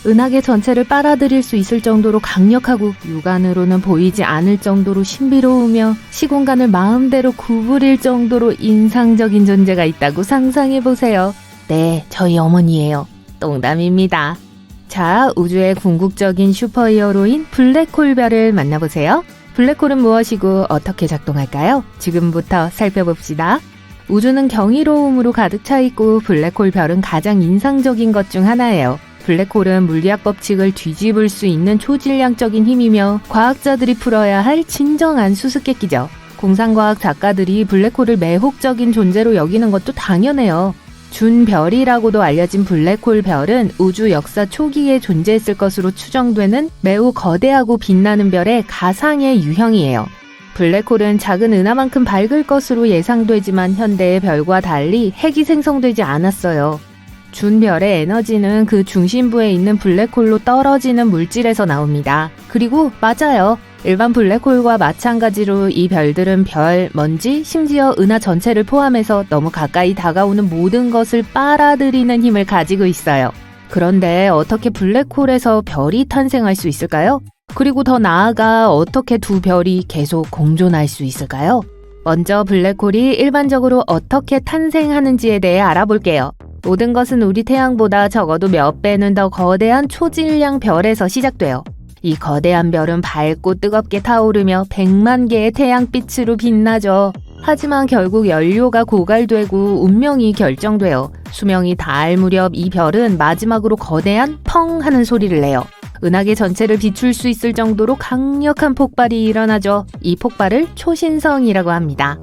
은하계 전체를 빨아들일 수 있을 정도로 강력하고 육안으로는 보이지 않을 정도로 신비로우며 시공간을 마음대로 구부릴 정도로 인상적인 존재가 있다고 상상해보세요. 네, 저희 어머니예요. 농담입니다. 자, 우주의 궁극적인 슈퍼히어로인 블랙홀별을 만나보세요. 블랙홀은 무엇이고 어떻게 작동할까요? 지금부터 살펴봅시다. 우주는 경이로움으로 가득 차 있고 블랙홀 별은 가장 인상적인 것 중 하나예요. 블랙홀은 물리학 법칙을 뒤집을 수 있는 초질량적인 힘이며 과학자들이 풀어야 할 진정한 수수께끼죠. 공상과학 작가들이 블랙홀을 매혹적인 존재로 여기는 것도 당연해요. 준별이라고도 알려진 블랙홀 별은 우주 역사 초기에 존재했을 것으로 추정되는 매우 거대하고 빛나는 별의 가상의 유형이에요. 블랙홀은 작은 은하만큼 밝을 것으로 예상되지만 현대의 별과 달리 핵이 생성되지 않았어요. 준별의 에너지는 그 중심부에 있는 블랙홀로 떨어지는 물질에서 나옵니다. 그리고 맞아요. 일반 블랙홀과 마찬가지로 이 별들은 별, 먼지, 심지어 은하 전체를 포함해서 너무 가까이 다가오는 모든 것을 빨아들이는 힘을 가지고 있어요. 그런데 어떻게 블랙홀에서 별이 탄생할 수 있을까요? 그리고 더 나아가 어떻게 두 별이 계속 공존할 수 있을까요? 먼저 블랙홀이 일반적으로 어떻게 탄생하는지에 대해 알아볼게요. 모든 것은 우리 태양보다 적어도 몇 배는 더 거대한 초질량 별에서 시작돼요. 이 거대한 별은 밝고 뜨겁게 타오르며 100만 개의 태양빛으로 빛나죠. 하지만 결국 연료가 고갈되고 운명이 결정돼요. 수명이 닿을 무렵 이 별은 마지막으로 거대한 펑 하는 소리를 내요. 은하계 전체를 비출 수 있을 정도로 강력한 폭발이 일어나죠. 이 폭발을 초신성이라고 합니다.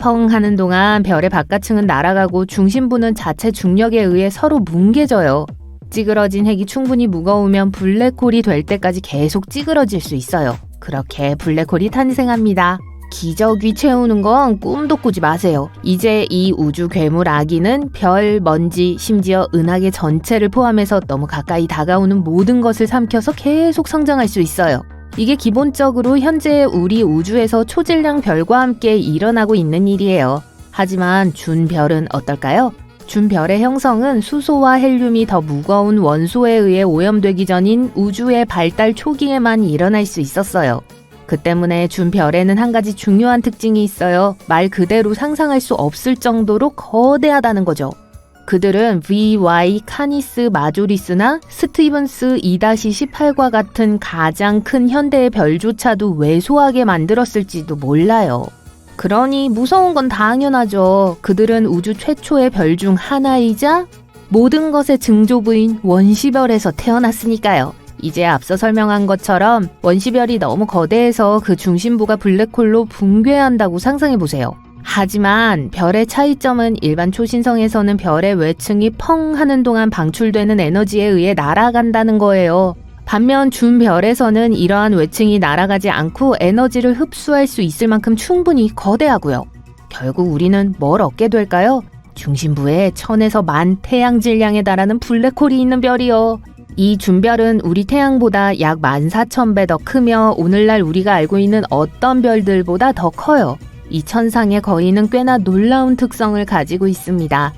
펑 하는 동안 별의 바깥층은 날아가고 중심부는 자체 중력에 의해 서로 뭉개져요. 찌그러진 핵이 충분히 무거우면 블랙홀이 될 때까지 계속 찌그러질 수 있어요. 그렇게 블랙홀이 탄생합니다. 기저귀 채우는 건 꿈도 꾸지 마세요. 이제 이 우주 괴물 아기는 별, 먼지, 심지어 은하계 전체를 포함해서 너무 가까이 다가오는 모든 것을 삼켜서 계속 성장할 수 있어요. 이게 기본적으로 현재 우리 우주에서 초질량 별과 함께 일어나고 있는 일이에요. 하지만 준별은 어떨까요? 준별의 형성은 수소와 헬륨이 더 무거운 원소에 의해 오염되기 전인 우주의 발달 초기에만 일어날 수 있었어요. 그 때문에 준별에는 한 가지 중요한 특징이 있어요. 말 그대로 상상할 수 없을 정도로 거대하다는 거죠. 그들은 VY 카니스 마조리스나 스티븐스 2-18과 같은 가장 큰 현대의 별조차도 왜소하게 만들었을지도 몰라요. 그러니 무서운 건 당연하죠. 그들은 우주 최초의 별 중 하나이자 모든 것의 증조부인 원시별에서 태어났으니까요. 이제 앞서 설명한 것처럼 원시별이 너무 거대해서 그 중심부가 블랙홀로 붕괴한다고 상상해보세요. 하지만 별의 차이점은 일반 초신성에서는 별의 외층이 펑 하는 동안 방출되는 에너지에 의해 날아간다는 거예요. 반면 준별에서는 이러한 외층이 날아가지 않고 에너지를 흡수할 수 있을 만큼 충분히 거대하고요. 결국 우리는 뭘 얻게 될까요? 중심부에 1000에서 10,000 태양 질량에 달하는 블랙홀이 있는 별이요. 이 준별은 우리 태양보다 약 14,000배 더 크며 오늘날 우리가 알고 있는 어떤 별들보다 더 커요. 이 천상의 거인은 꽤나 놀라운 특성을 가지고 있습니다.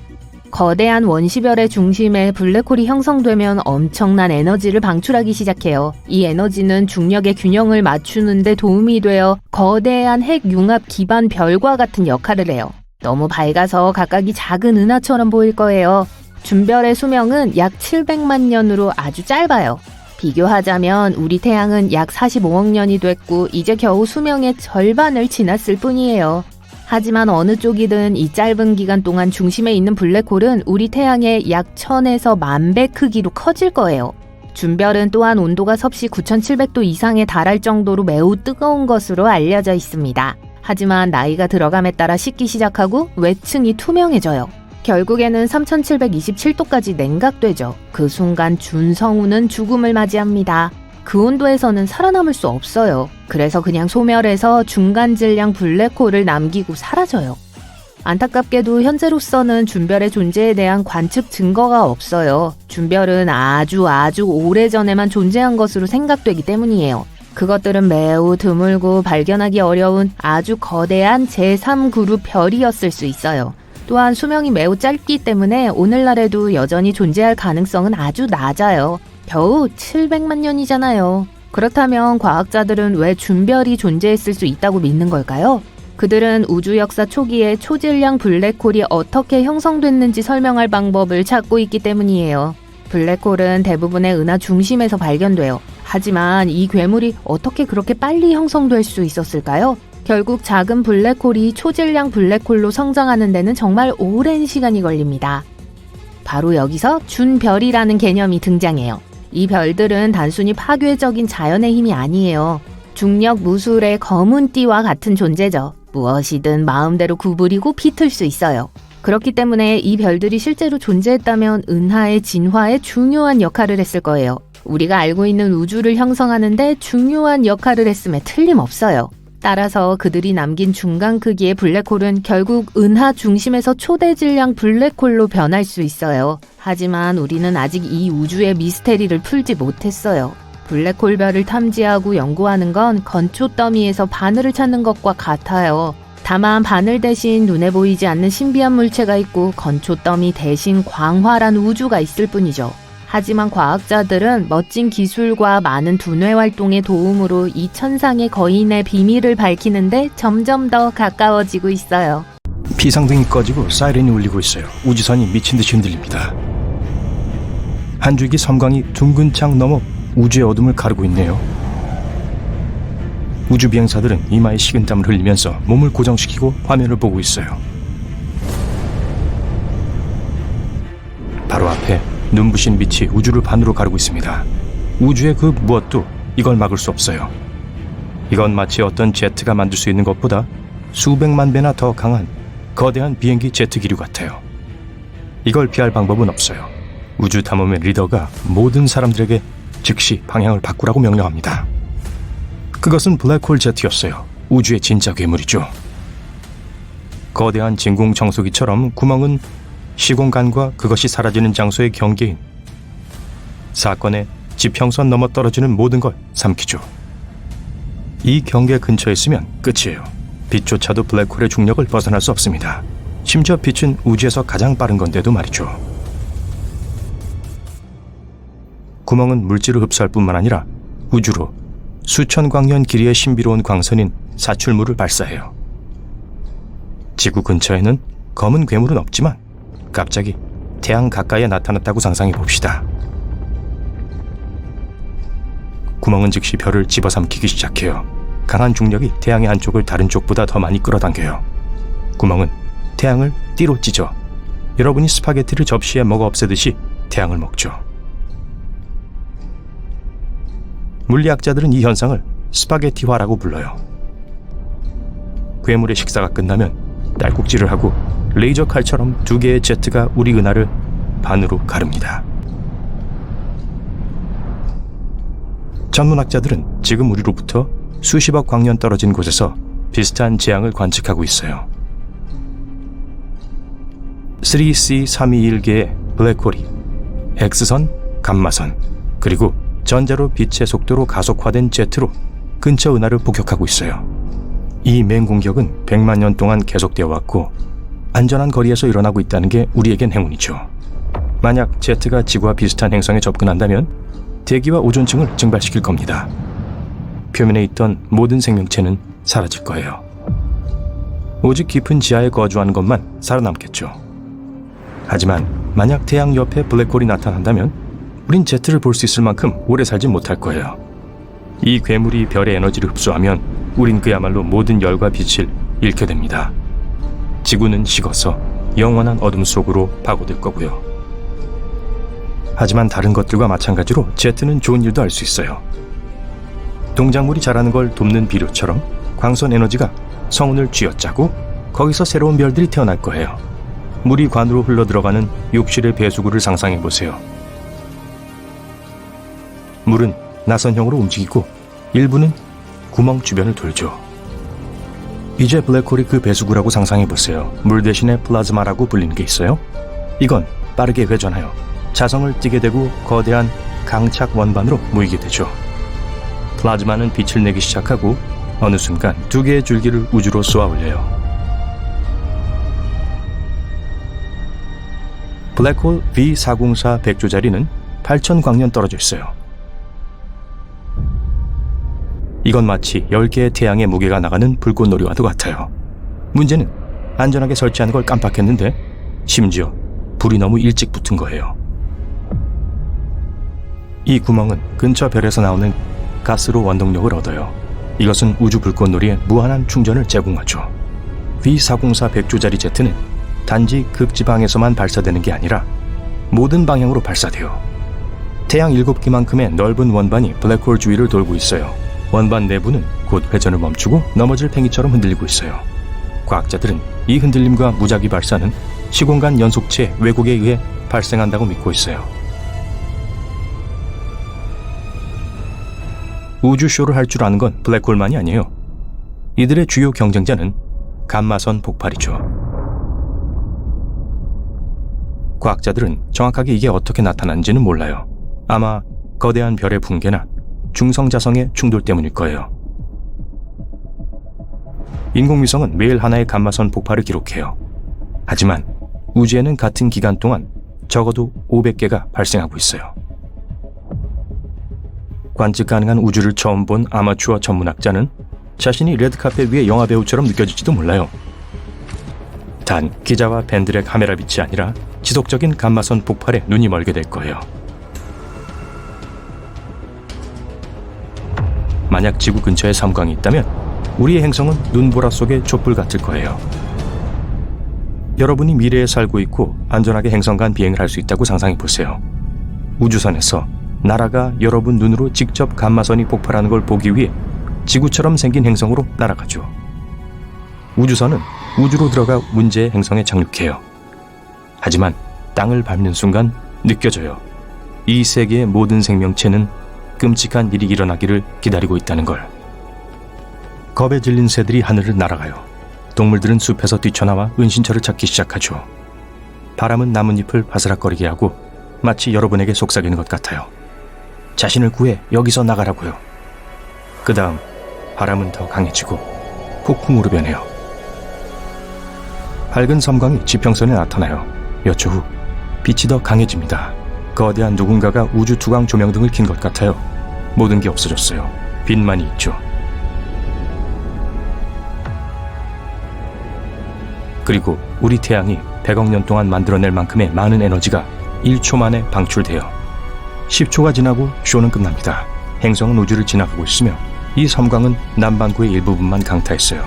거대한 원시별의 중심에 블랙홀이 형성되면 엄청난 에너지를 방출하기 시작해요. 이 에너지는 중력의 균형을 맞추는 데 도움이 되어 거대한 핵융합 기반 별과 같은 역할을 해요. 너무 밝아서 각각이 작은 은하처럼 보일 거예요. 준별의 수명은 약 700만 년으로 아주 짧아요. 비교하자면 우리 태양은 약 45억 년이 됐고 이제 겨우 수명의 절반을 지났을 뿐이에요. 하지만 어느 쪽이든 이 짧은 기간 동안 중심에 있는 블랙홀은 우리 태양의 약 1000에서 10,000배 크기로 커질 거예요. 준별은 또한 온도가 섭씨 9700도 이상에 달할 정도로 매우 뜨거운 것으로 알려져 있습니다. 하지만 나이가 들어감에 따라 식기 시작하고 외층이 투명해져요. 결국에는 3727도까지 냉각되죠. 그 순간 준성우는 죽음을 맞이합니다. 그 온도에서는 살아남을 수 없어요. 그래서 그냥 소멸해서 중간 질량 블랙홀을 남기고 사라져요. 안타깝게도 현재로서는 준별의 존재에 대한 관측 증거가 없어요. 준별은 아주 오래전에만 존재한 것으로 생각되기 때문이에요. 그것들은 매우 드물고 발견하기 어려운 아주 거대한 제3그룹 별이었을 수 있어요. 또한 수명이 매우 짧기 때문에 오늘날에도 여전히 존재할 가능성은 아주 낮아요. 겨우 700만 년이잖아요. 그렇다면 과학자들은 왜 준별이 존재했을 수 있다고 믿는 걸까요? 그들은 우주 역사 초기에 초질량 블랙홀이 어떻게 형성됐는지 설명할 방법을 찾고 있기 때문이에요. 블랙홀은 대부분의 은하 중심에서 발견돼요. 하지만 이 괴물이 어떻게 그렇게 빨리 형성될 수 있었을까요? 결국 작은 블랙홀이 초질량 블랙홀로 성장하는 데는 정말 오랜 시간이 걸립니다. 바로 여기서 준별이라는 개념이 등장해요. 이 별들은 단순히 파괴적인 자연의 힘이 아니에요. 중력 무술의 검은 띠와 같은 존재죠. 무엇이든 마음대로 구부리고 비틀 수 있어요. 그렇기 때문에 이 별들이 실제로 존재했다면 은하의 진화에 중요한 역할을 했을 거예요. 우리가 알고 있는 우주를 형성하는데 중요한 역할을 했음에 틀림없어요. 따라서 그들이 남긴 중간 크기의 블랙홀은 결국 은하 중심에서 초대 질량 블랙홀로 변할 수 있어요. 하지만 우리는 아직 이 우주의 미스테리를 풀지 못했어요. 블랙홀별을 탐지하고 연구하는 건 건초 더미에서 바늘을 찾는 것과 같아요. 다만 바늘 대신 눈에 보이지 않는 신비한 물체가 있고 건초 더미 대신 광활한 우주가 있을 뿐이죠. 하지만 과학자들은 멋진 기술과 많은 두뇌 활동의 도움으로 이 천상의 거인의 비밀을 밝히는데 점점 더 가까워지고 있어요. 비상등이 꺼지고 사이렌이 울리고 있어요. 우주선이 미친 듯이 흔들립니다. 한 줄기 섬광이 둥근 창 너머 우주의 어둠을 가르고 있네요. 우주 비행사들은 이마에 식은땀을 흘리면서 몸을 고정시키고 화면을 보고 있어요. 바로 앞에 눈부신 빛이 우주를 반으로 가르고 있습니다. 우주의 그 무엇도 이걸 막을 수 없어요. 이건 마치 어떤 제트가 만들 수 있는 것보다 수백만 배나 더 강한 거대한 비행기 제트 기류 같아요. 이걸 피할 방법은 없어요. 우주 탐험의 리더가 모든 사람들에게 즉시 방향을 바꾸라고 명령합니다. 그것은 블랙홀 제트였어요. 우주의 진짜 괴물이죠. 거대한 진공 청소기처럼 구멍은 시공간과 그것이 사라지는 장소의 경계인 사건의 지평선 넘어 떨어지는 모든 걸 삼키죠. 이 경계 근처에 있으면 끝이에요. 빛조차도 블랙홀의 중력을 벗어날 수 없습니다. 심지어 빛은 우주에서 가장 빠른 건데도 말이죠. 구멍은 물질을 흡수할 뿐만 아니라 우주로 수천 광년 길이의 신비로운 광선인 사출물을 발사해요. 지구 근처에는 검은 괴물은 없지만 갑자기 태양 가까이에 나타났다고 상상해 봅시다. 구멍은 즉시 별을 집어삼키기 시작해요. 강한 중력이 태양의 한쪽을 다른 쪽보다 더 많이 끌어당겨요. 구멍은 태양을 띠로 찢어 여러분이 스파게티를 접시에 먹어 없애듯이 태양을 먹죠. 물리학자들은 이 현상을 스파게티화라고 불러요. 괴물의 식사가 끝나면 딸꾹질을 하고 레이저 칼처럼 두 개의 제트가 우리 은하를 반으로 가릅니다. 전문학자들은 지금 우리로부터 수십억 광년 떨어진 곳에서 비슷한 재앙을 관측하고 있어요. 3C321개의 블랙홀이 X선, 감마선, 그리고 전자로 빛의 속도로 가속화된 제트로 근처 은하를 폭격하고 있어요. 이 맹공격은 100만 년 동안 계속되어 왔고 안전한 거리에서 일어나고 있다는 게 우리에겐 행운이죠. 만약 제트가 지구와 비슷한 행성에 접근한다면 대기와 오존층을 증발시킬 겁니다. 표면에 있던 모든 생명체는 사라질 거예요. 오직 깊은 지하에 거주하는 것만 살아남겠죠. 하지만 만약 태양 옆에 블랙홀이 나타난다면 우린 제트를 볼 수 있을 만큼 오래 살진 못할 거예요. 이 괴물이 별의 에너지를 흡수하면 우린 그야말로 모든 열과 빛을 잃게 됩니다. 지구는 식어서 영원한 어둠 속으로 파고들 거고요. 하지만 다른 것들과 마찬가지로 제트는 좋은 일도 할 수 있어요. 동작물이 자라는 걸 돕는 비료처럼 광선 에너지가 성운을 쥐어짜고 거기서 새로운 별들이 태어날 거예요. 물이 관으로 흘러들어가는 욕실의 배수구를 상상해 보세요. 물은 나선형으로 움직이고 일부는 구멍 주변을 돌죠. 이제 블랙홀이 그 배수구라고 상상해 보세요. 물 대신에 플라즈마라고 불리는 게 있어요. 이건 빠르게 회전하여 자성을 띠게 되고 거대한 강착 원반으로 모이게 되죠. 플라즈마는 빛을 내기 시작하고 어느 순간 두 개의 줄기를 우주로 쏘아 올려요. 블랙홀 B404 백조자리는 8,000광년 떨어져 있어요. 이건 마치 10개의 태양의 무게가 나가는 불꽃놀이와도 같아요. 문제는 안전하게 설치하는 걸 깜빡했는데 심지어 불이 너무 일찍 붙은 거예요. 이 구멍은 근처 별에서 나오는 가스로 원동력을 얻어요. 이것은 우주 불꽃놀이에 무한한 충전을 제공하죠. V404 100조짜리 제트는 단지 극지방에서만 발사되는 게 아니라 모든 방향으로 발사돼요. 태양 7개만큼의 넓은 원반이 블랙홀 주위를 돌고 있어요. 원반 내부는 곧 회전을 멈추고 넘어질 팽이처럼 흔들리고 있어요. 과학자들은 이 흔들림과 무작위 발사는 시공간 연속체 왜곡에 의해 발생한다고 믿고 있어요. 우주쇼를 할 줄 아는 건 블랙홀만이 아니에요. 이들의 주요 경쟁자는 감마선 폭발이죠. 과학자들은 정확하게 이게 어떻게 나타난지는 몰라요. 아마 거대한 별의 붕괴나 중성자성의 충돌 때문일 거예요. 인공위성은 매일 하나의 감마선 폭발을 기록해요. 하지만 우주에는 같은 기간 동안 적어도 500개가 발생하고 있어요. 관측 가능한 우주를 처음 본 아마추어 천문학자는 자신이 레드카펫 위의 영화배우처럼 느껴질지도 몰라요. 단 기자와 팬들의 카메라 빛이 아니라 지속적인 감마선 폭발에 눈이 멀게 될 거예요. 만약 지구 근처에 섬광이 있다면 우리의 행성은 눈보라 속의 촛불 같을 거예요. 여러분이 미래에 살고 있고 안전하게 행성 간 비행을 할 수 있다고 상상해 보세요. 우주선에서 나라가 여러분 눈으로 직접 감마선이 폭발하는 걸 보기 위해 지구처럼 생긴 행성으로 날아가죠. 우주선은 우주로 들어가 문제의 행성에 착륙해요. 하지만 땅을 밟는 순간 느껴져요. 이 세계의 모든 생명체는 끔찍한 일이 일어나기를 기다리고 있다는 걸. 겁에 질린 새들이 하늘을 날아가요. 동물들은 숲에서 뛰쳐나와 은신처를 찾기 시작하죠. 바람은 나뭇잎을 바스락거리게 하고 마치 여러분에게 속삭이는 것 같아요. 자신을 구해 여기서 나가라고요. 그 다음 바람은 더 강해지고 폭풍으로 변해요. 밝은 섬광이 지평선에 나타나요. 몇 초 후 빛이 더 강해집니다. 거대한 누군가가 우주 투광 조명등을 킨 것 같아요. 모든 게 없어졌어요. 빛만이 있죠. 그리고 우리 태양이 100억 년 동안 만들어낼 만큼의 많은 에너지가 1초 만에 방출돼요. 10초가 지나고 쇼는 끝납니다. 행성은 우주를 지나가고 있으며 이 섬광은 남반구의 일부분만 강타했어요.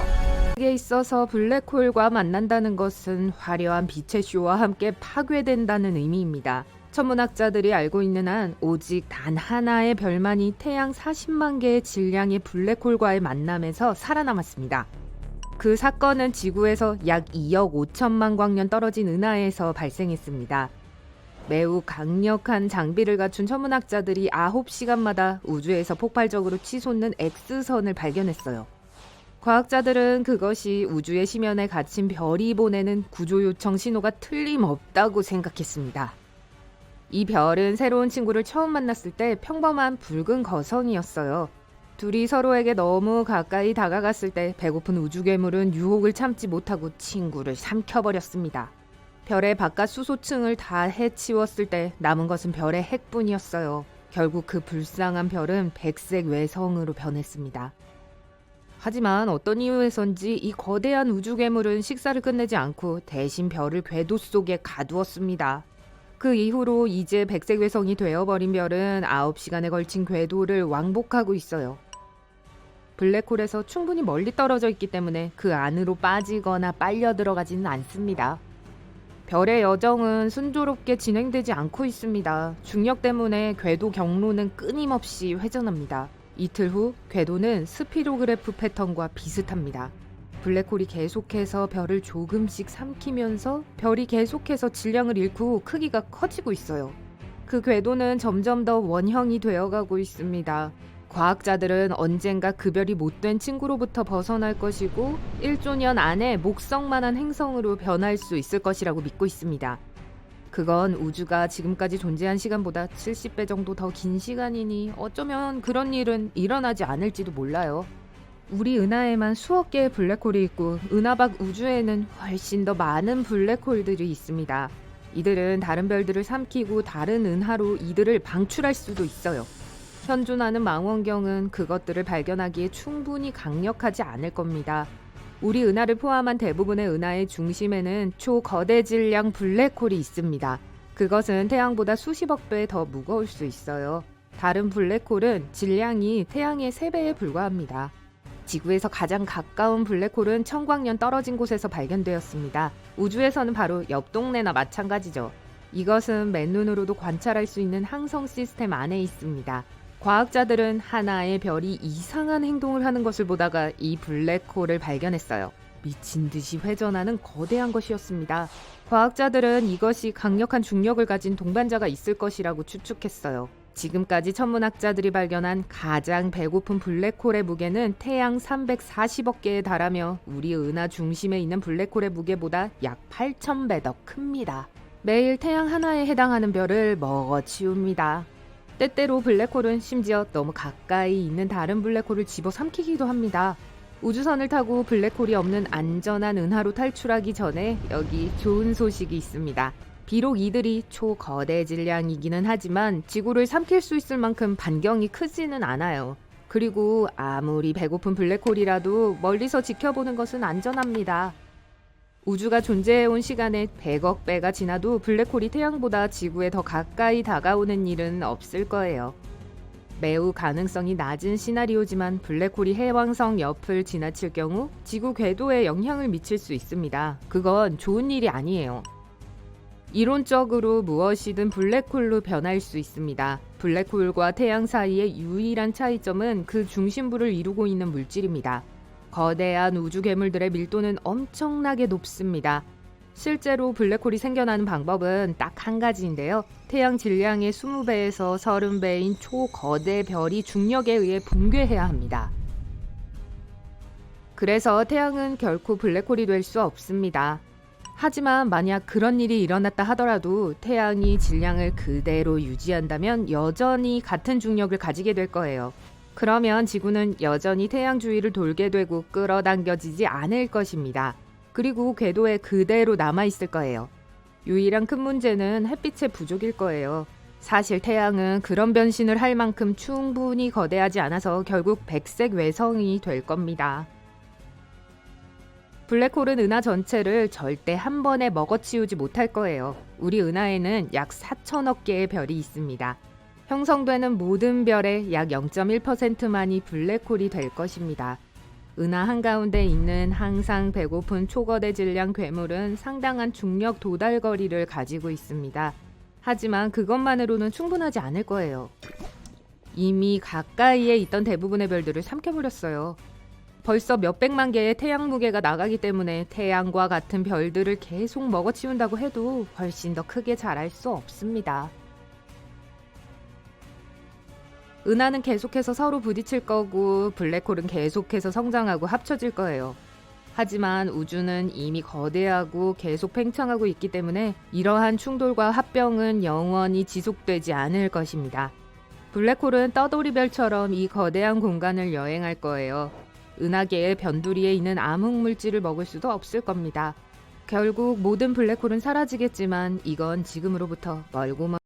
에 있어서 블랙홀과 만난다는 것은 화려한 빛의 쇼와 함께 파괴된다는 의미입니다. 천문학자들이 알고 있는 한 오직 단 하나의 별만이 태양 40만 개의 질량의 블랙홀과의 만남에서 살아남았습니다. 그 사건은 지구에서 약 2억 5천만 광년 떨어진 은하에서 발생했습니다. 매우 강력한 장비를 갖춘 천문학자들이 9시간마다 우주에서 폭발적으로 치솟는 X선을 발견했어요. 과학자들은 그것이 우주의 심연에 갇힌 별이 보내는 구조 요청 신호가 틀림없다고 생각했습니다. 이 별은 새로운 친구를 처음 만났을 때 평범한 붉은 거성이었어요. 둘이 서로에게 너무 가까이 다가갔을 때 배고픈 우주 괴물은 유혹을 참지 못하고 친구를 삼켜버렸습니다. 별의 바깥 수소층을 다 해치웠을 때 남은 것은 별의 핵뿐이었어요. 결국 그 불쌍한 별은 백색 외성으로 변했습니다. 하지만 어떤 이유에선지 이 거대한 우주 괴물은 식사를 끝내지 않고 대신 별을 궤도 속에 가두었습니다. 그 이후로 이제 백색 외성이 되어버린 별은 9시간에 걸친 궤도를 왕복하고 있어요. 블랙홀에서 충분히 멀리 떨어져 있기 때문에 그 안으로 빠지거나 빨려 들어가지는 않습니다. 별의 여정은 순조롭게 진행되지 않고 있습니다. 중력 때문에 궤도 경로는 끊임없이 회전합니다. 이틀 후 궤도는 스피로그래프 패턴과 비슷합니다. 블랙홀이 계속해서 별을 조금씩 삼키면서 별이 계속해서 질량을 잃고 크기가 커지고 있어요. 그 궤도는 점점 더 원형이 되어가고 있습니다. 과학자들은 언젠가 그 별이 못된 친구로부터 벗어날 것이고 1조 년 안에 목성만한 행성으로 변할 수 있을 것이라고 믿고 있습니다. 그건 우주가 지금까지 존재한 시간보다 70배 정도 더 긴 시간이니 어쩌면 그런 일은 일어나지 않을지도 몰라요. 우리 은하에만 수억 개의 블랙홀이 있고 은하 밖 우주에는 훨씬 더 많은 블랙홀들이 있습니다. 이들은 다른 별들을 삼키고 다른 은하로 이들을 방출할 수도 있어요. 현존하는 망원경은 그것들을 발견하기에 충분히 강력하지 않을 겁니다. 우리 은하를 포함한 대부분의 은하의 중심에는 초거대 질량 블랙홀이 있습니다. 그것은 태양보다 수십억 배 더 무거울 수 있어요. 다른 블랙홀은 질량이 태양의 3배에 불과합니다. 지구에서 가장 가까운 블랙홀은 천광년 떨어진 곳에서 발견되었습니다. 우주에서는 바로 옆 동네나 마찬가지죠. 이것은 맨눈으로도 관찰할 수 있는 항성 시스템 안에 있습니다. 과학자들은 하나의 별이 이상한 행동을 하는 것을 보다가 이 블랙홀을 발견했어요. 미친 듯이 회전하는 거대한 것이었습니다. 과학자들은 이것이 강력한 중력을 가진 동반자가 있을 것이라고 추측했어요. 지금까지 천문학자들이 발견한 가장 배고픈 블랙홀의 무게는 태양 340억 개에 달하며 우리 은하 중심에 있는 블랙홀의 무게보다 약 8,000배 더 큽니다. 매일 태양 하나에 해당하는 별을 먹어치웁니다. 때때로 블랙홀은 심지어 너무 가까이 있는 다른 블랙홀을 집어삼키기도 합니다. 우주선을 타고 블랙홀이 없는 안전한 은하로 탈출하기 전에 여기 좋은 소식이 있습니다. 비록 이들이 초거대 질량이기는 하지만 지구를 삼킬 수 있을 만큼 반경이 크지는 않아요. 그리고 아무리 배고픈 블랙홀이라도 멀리서 지켜보는 것은 안전합니다. 우주가 존재해온 시간의 100억 배가 지나도 블랙홀이 태양보다 지구에 더 가까이 다가오는 일은 없을 거예요. 매우 가능성이 낮은 시나리오지만 블랙홀이 해왕성 옆을 지나칠 경우 지구 궤도에 영향을 미칠 수 있습니다. 그건 좋은 일이 아니에요. 이론적으로 무엇이든 블랙홀로 변할 수 있습니다. 블랙홀과 태양 사이의 유일한 차이점은 그 중심부를 이루고 있는 물질입니다. 거대한 우주 괴물들의 밀도는 엄청나게 높습니다. 실제로 블랙홀이 생겨나는 방법은 딱 한 가지인데요. 태양 질량의 20배에서 30배인 초거대 별이 중력에 의해 붕괴해야 합니다. 그래서 태양은 결코 블랙홀이 될 수 없습니다. 하지만 만약 그런 일이 일어났다 하더라도 태양이 질량을 그대로 유지한다면 여전히 같은 중력을 가지게 될 거예요. 그러면 지구는 여전히 태양 주위를 돌게 되고 끌어당겨지지 않을 것입니다. 그리고 궤도에 그대로 남아있을 거예요. 유일한 큰 문제는 햇빛의 부족일 거예요. 사실 태양은 그런 변신을 할 만큼 충분히 거대하지 않아서 결국 백색 외성이 될 겁니다. 블랙홀은 은하 전체를 절대 한 번에 먹어치우지 못할 거예요. 우리 은하에는 약 4천억 개의 별이 있습니다. 형성되는 모든 별의 약 0.1%만이 블랙홀이 될 것입니다. 은하 한가운데 있는 항상 배고픈 초거대 질량 괴물은 상당한 중력 도달 거리를 가지고 있습니다. 하지만 그것만으로는 충분하지 않을 거예요. 이미 가까이에 있던 대부분의 별들을 삼켜버렸어요. 벌써 몇백만 개의 태양 무게가 나가기 때문에 태양과 같은 별들을 계속 먹어치운다고 해도 훨씬 더 크게 자랄 수 없습니다. 은하는 계속해서 서로 부딪힐 거고 블랙홀은 계속해서 성장하고 합쳐질 거예요. 하지만 우주는 이미 거대하고 계속 팽창하고 있기 때문에 이러한 충돌과 합병은 영원히 지속되지 않을 것입니다. 블랙홀은 떠돌이별처럼 이 거대한 공간을 여행할 거예요. 은하계의 변두리에 있는 암흑물질을 먹을 수도 없을 겁니다. 결국 모든 블랙홀은 사라지겠지만 이건 지금으로부터 멀고